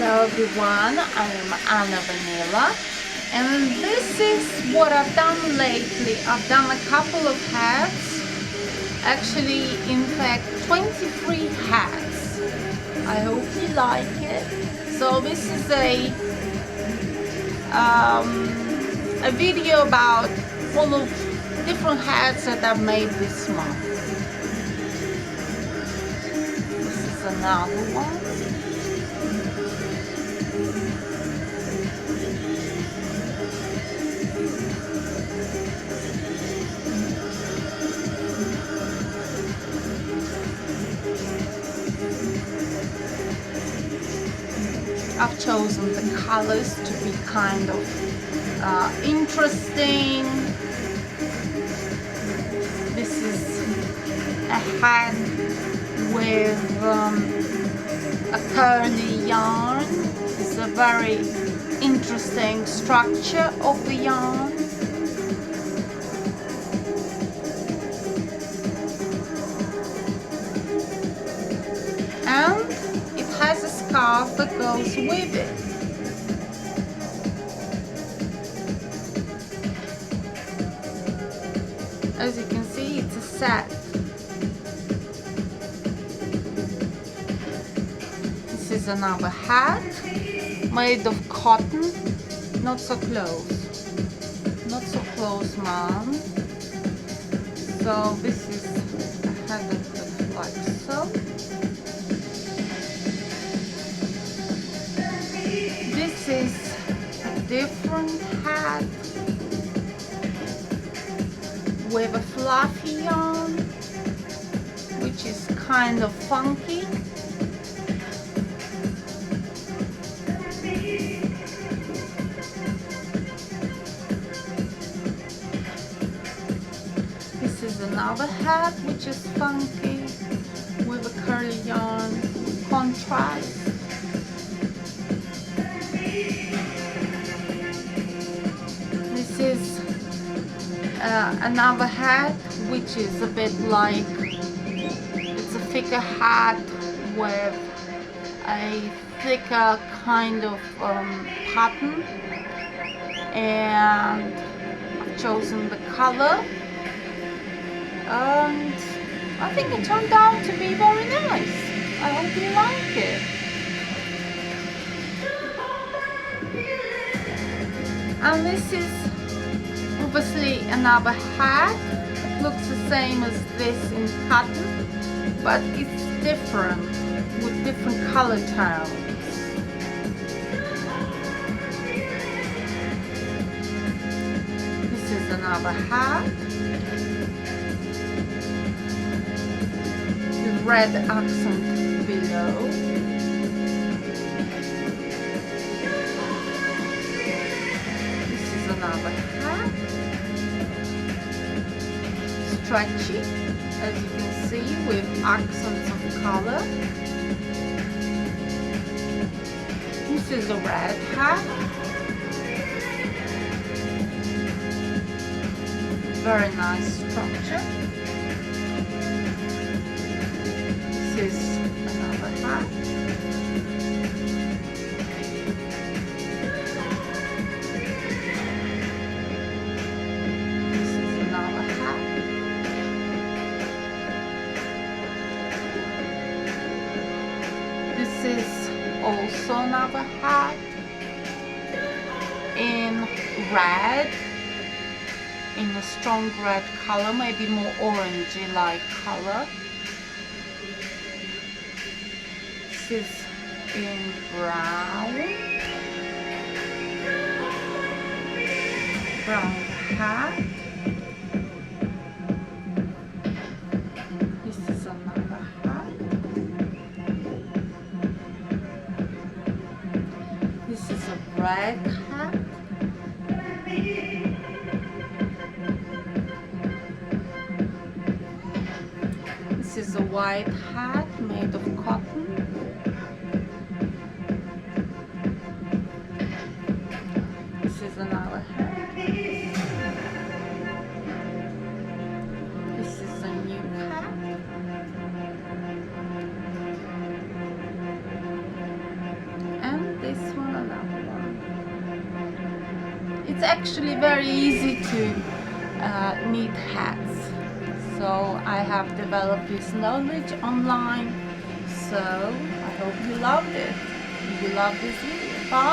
Hello everyone, I am Vanila, and this is what I've done lately. I've done a couple of hats, actually in fact 23 hats. I hope you like it. So this is a video about full of different hats that I've made this month. This is another one. I've chosen the colors to be kind of interesting. This is a hat with a curly yarn. It's a very interesting structure of the yarn. And it has a scarf that goes with it. As you can see, it's a set. This is another hat made of cotton. Not so close. Not so close, mom. So this is a hat that looks like so. This is a different hat with a fluffy yarn, which is kind of funky. This is another hat which is funky with a curly yarn contrast. This is another hat which is a bit like, it's a thicker hat with a thicker kind of pattern, and I've chosen the color, and I think it turned out to be very nice. I hope you like it. And this is obviously another hat. It looks the same as this in cotton, but it's different with different color tones. This is another hat with red accent below. This is another hat. Stretchy, as you can see, with accents of color. This is a red hat. Very nice structure. This is another hat. This is also another hat in red, in a strong red color, maybe more orangey like color. This is in brown hat. This is another hat. This is a red hat. This is a white hat made of cotton. This is another hat. This is a new hat. And it's actually very easy to knit hats. So I have developed this knowledge online. So I hope you loved it. If you loved this video, bye.